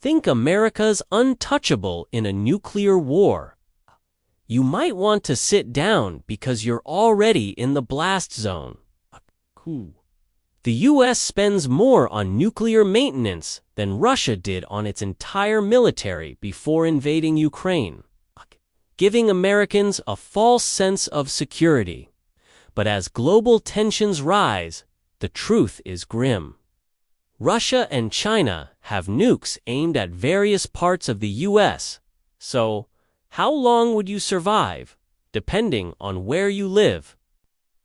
Think America's untouchable in a nuclear war. You might want to sit down because you're already in the blast zone. The U.S. spends more on nuclear maintenance than Russia did on its entire military before invading Ukraine, giving Americans a false sense of security. But as global tensions rise, the truth is grim. Russia and China have nukes aimed at various parts of the U.S., so how long would you survive, depending on where you live?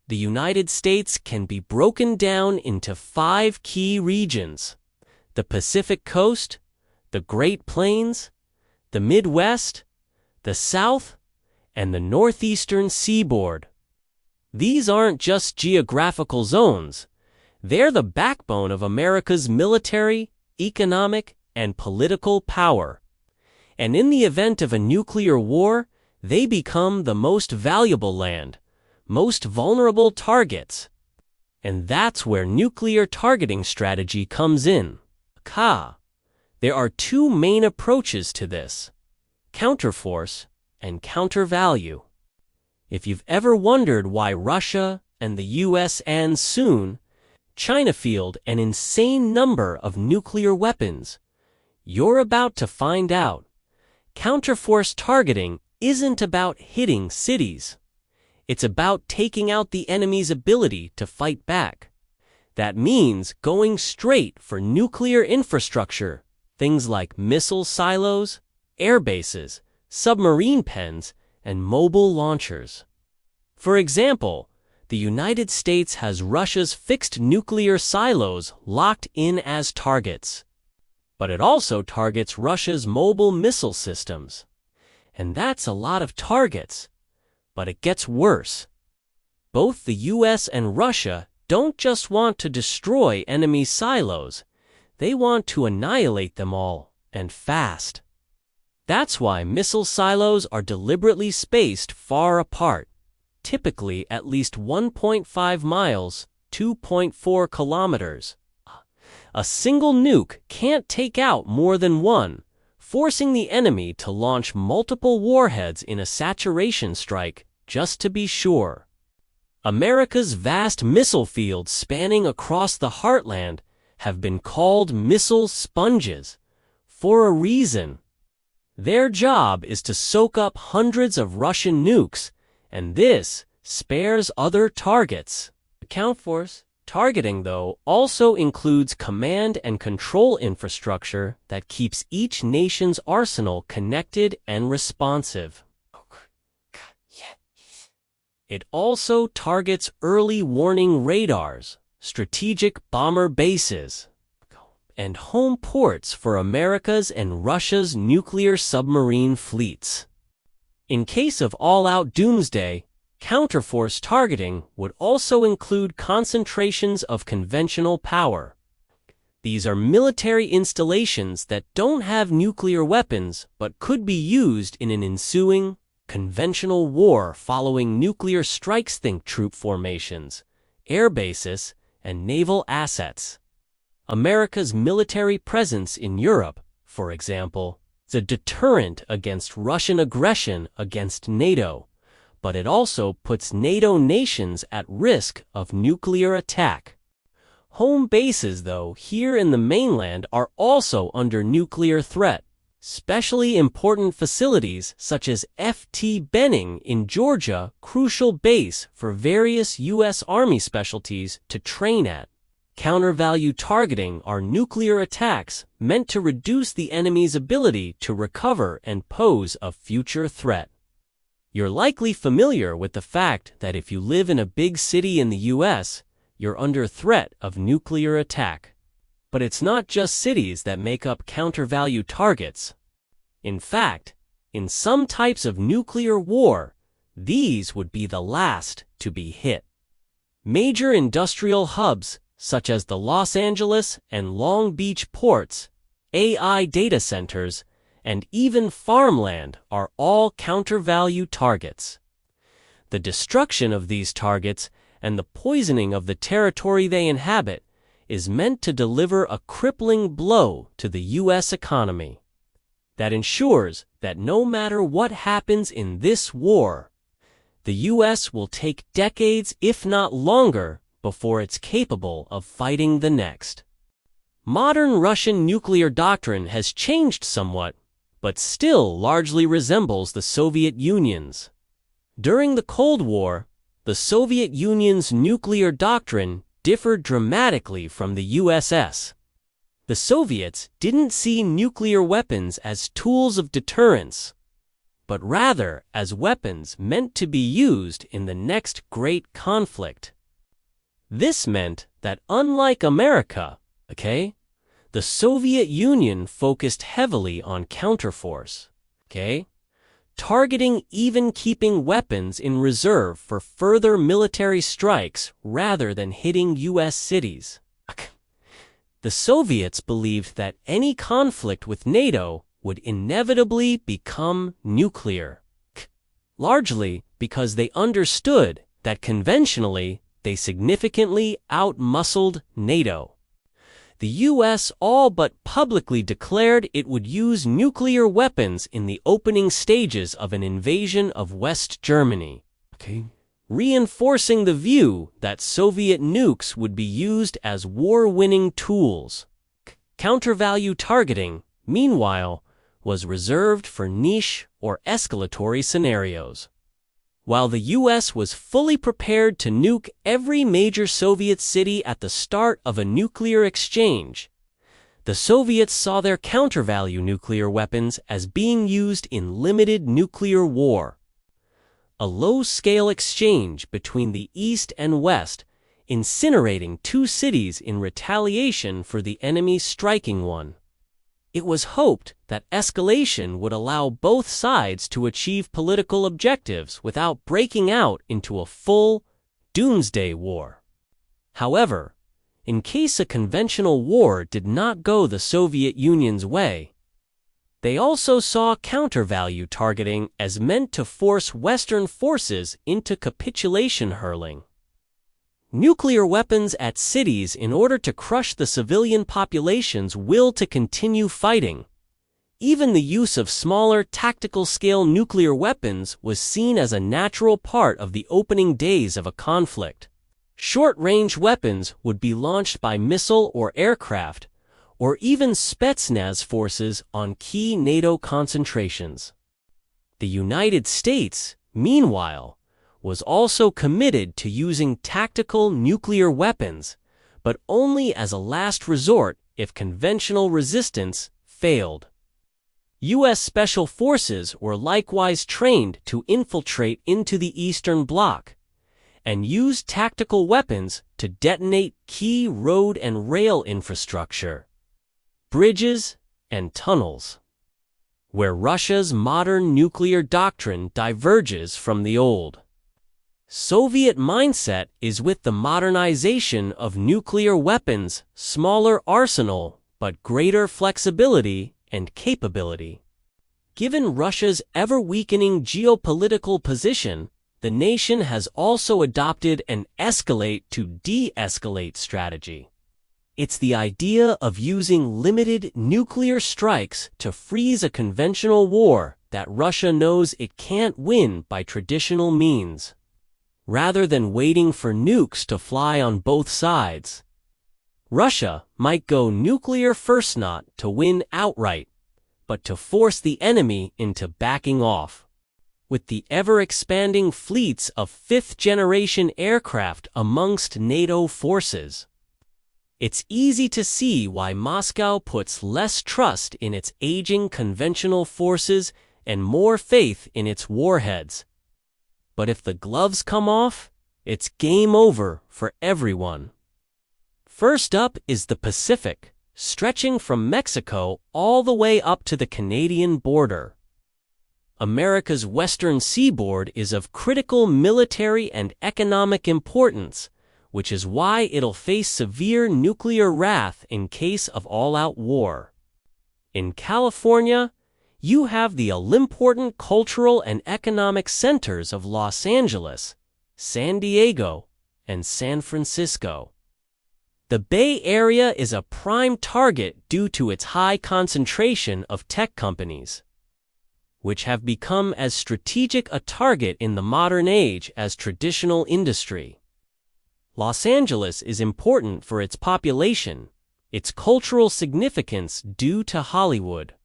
The United States can be broken down into 5 key regions: the Pacific Coast, the Great Plains, the Midwest, the South, and the Northeastern Seaboard. These aren't just geographical zones. They're the backbone of America's military, economic, and political power. And in the event of a nuclear war, they become the most valuable land, most vulnerable targets. And that's where nuclear targeting strategy comes in. There are 2 main approaches to this: counterforce and countervalue. If you've ever wondered why Russia and the US and soon China field an insane number of nuclear weapons, you're about to find out. Counterforce targeting isn't about hitting cities. It's about taking out the enemy's ability to fight back. That means going straight for nuclear infrastructure, things like missile silos, air bases, submarine pens, and mobile launchers. For example, the United States has Russia's fixed nuclear silos locked in as targets. But it also targets Russia's mobile missile systems. And that's a lot of targets. But it gets worse. Both the US and Russia don't just want to destroy enemy silos. They want to annihilate them all, and fast. That's why missile silos are deliberately spaced far apart, typically at least 1.5 miles, 2.4 kilometers. A single nuke can't take out more than one, forcing the enemy to launch multiple warheads in a saturation strike, just to be sure. America's vast missile fields spanning across the heartland have been called missile sponges, for a reason. Their job is to soak up hundreds of Russian nukes, and this spares other targets. Counterforce targeting, though, also includes command and control infrastructure that keeps each nation's arsenal connected and responsive. It also targets early warning radars, strategic bomber bases, and home ports for America's and Russia's nuclear submarine fleets. In case of all-out doomsday, counterforce targeting would also include concentrations of conventional power. These are military installations that don't have nuclear weapons but could be used in an ensuing conventional war following nuclear strikes. Think troop formations, air bases, and naval assets. America's military presence in Europe, for example, is a deterrent against Russian aggression against NATO, but it also puts NATO nations at risk of nuclear attack. Home bases, though, here in the mainland are also under nuclear threat. Especially important facilities such as F.T. Benning in Georgia, crucial base for various U.S. Army specialties to train at. Countervalue targeting are nuclear attacks meant to reduce the enemy's ability to recover and pose a future threat. You're likely familiar with the fact that if you live in a big city in the U.S., you're under threat of nuclear attack. But it's not just cities that make up countervalue targets. In fact, in some types of nuclear war, these would be the last to be hit. Major industrial hubs, such as the Los Angeles and Long Beach ports, AI data centers, and even farmland are all countervalue targets. The destruction of these targets and the poisoning of the territory they inhabit is meant to deliver a crippling blow to the U.S. economy that ensures that no matter what happens in this war, the U.S. will take decades, if not longer, before it's capable of fighting the next. Modern Russian nuclear doctrine has changed somewhat, but still largely resembles the Soviet Union's. During the Cold War, the Soviet Union's nuclear doctrine differed dramatically from the USS. The Soviets didn't see nuclear weapons as tools of deterrence, but rather as weapons meant to be used in the next great conflict. This meant that unlike America, the Soviet Union focused heavily on counterforce, targeting even-keeping weapons in reserve for further military strikes rather than hitting U.S. cities. The Soviets believed that any conflict with NATO would inevitably become nuclear, largely because they understood that conventionally they significantly outmuscled NATO. The U.S. all but publicly declared it would use nuclear weapons in the opening stages of an invasion of West Germany, reinforcing the view that Soviet nukes would be used as war-winning tools. Counter-value targeting, meanwhile, was reserved for niche or escalatory scenarios. While the U.S. was fully prepared to nuke every major Soviet city at the start of a nuclear exchange, the Soviets saw their counter-value nuclear weapons as being used in limited nuclear war, a low-scale exchange between the East and West, incinerating two cities in retaliation for the enemy striking one. It was hoped that escalation would allow both sides to achieve political objectives without breaking out into a full doomsday war. However, in case a conventional war did not go the Soviet Union's way, they also saw counter-value targeting as meant to force Western forces into capitulation hurling. Nuclear weapons at cities in order to crush the civilian population's will to continue fighting. Even the use of smaller tactical-scale nuclear weapons was seen as a natural part of the opening days of a conflict. Short-range weapons would be launched by missile or aircraft, or even Spetsnaz forces on key NATO concentrations. The United States, meanwhile, was also committed to using tactical nuclear weapons, but only as a last resort if conventional resistance failed. U.S. Special Forces were likewise trained to infiltrate into the Eastern Bloc and use tactical weapons to detonate key road and rail infrastructure, bridges, and tunnels, where Russia's modern nuclear doctrine diverges from the old Soviet mindset is with the modernization of nuclear weapons, smaller arsenal, but greater flexibility and capability. Given Russia's ever-weakening geopolitical position, the nation has also adopted an escalate to de-escalate strategy. It's the idea of using limited nuclear strikes to freeze a conventional war that Russia knows it can't win by traditional means, rather than waiting for nukes to fly on both sides. Russia might go nuclear first, not to win outright, but to force the enemy into backing off. With the ever-expanding fleets of fifth-generation aircraft amongst NATO forces, it's easy to see why Moscow puts less trust in its aging conventional forces and more faith in its warheads. But if the gloves come off, it's game over for everyone. First up is the Pacific, stretching from Mexico all the way up to the Canadian border. America's western seaboard is of critical military and economic importance, which is why it'll face severe nuclear wrath in case of all-out war. In California, you have the all-important cultural and economic centers of Los Angeles, San Diego, and San Francisco. The Bay Area is a prime target due to its high concentration of tech companies, which have become as strategic a target in the modern age as traditional industry. Los Angeles is important for its population, its cultural significance due to Hollywood,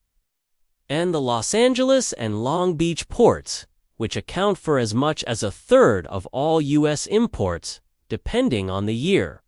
and the Los Angeles and Long Beach ports, which account for as much as a third of all U.S. imports, depending on the year.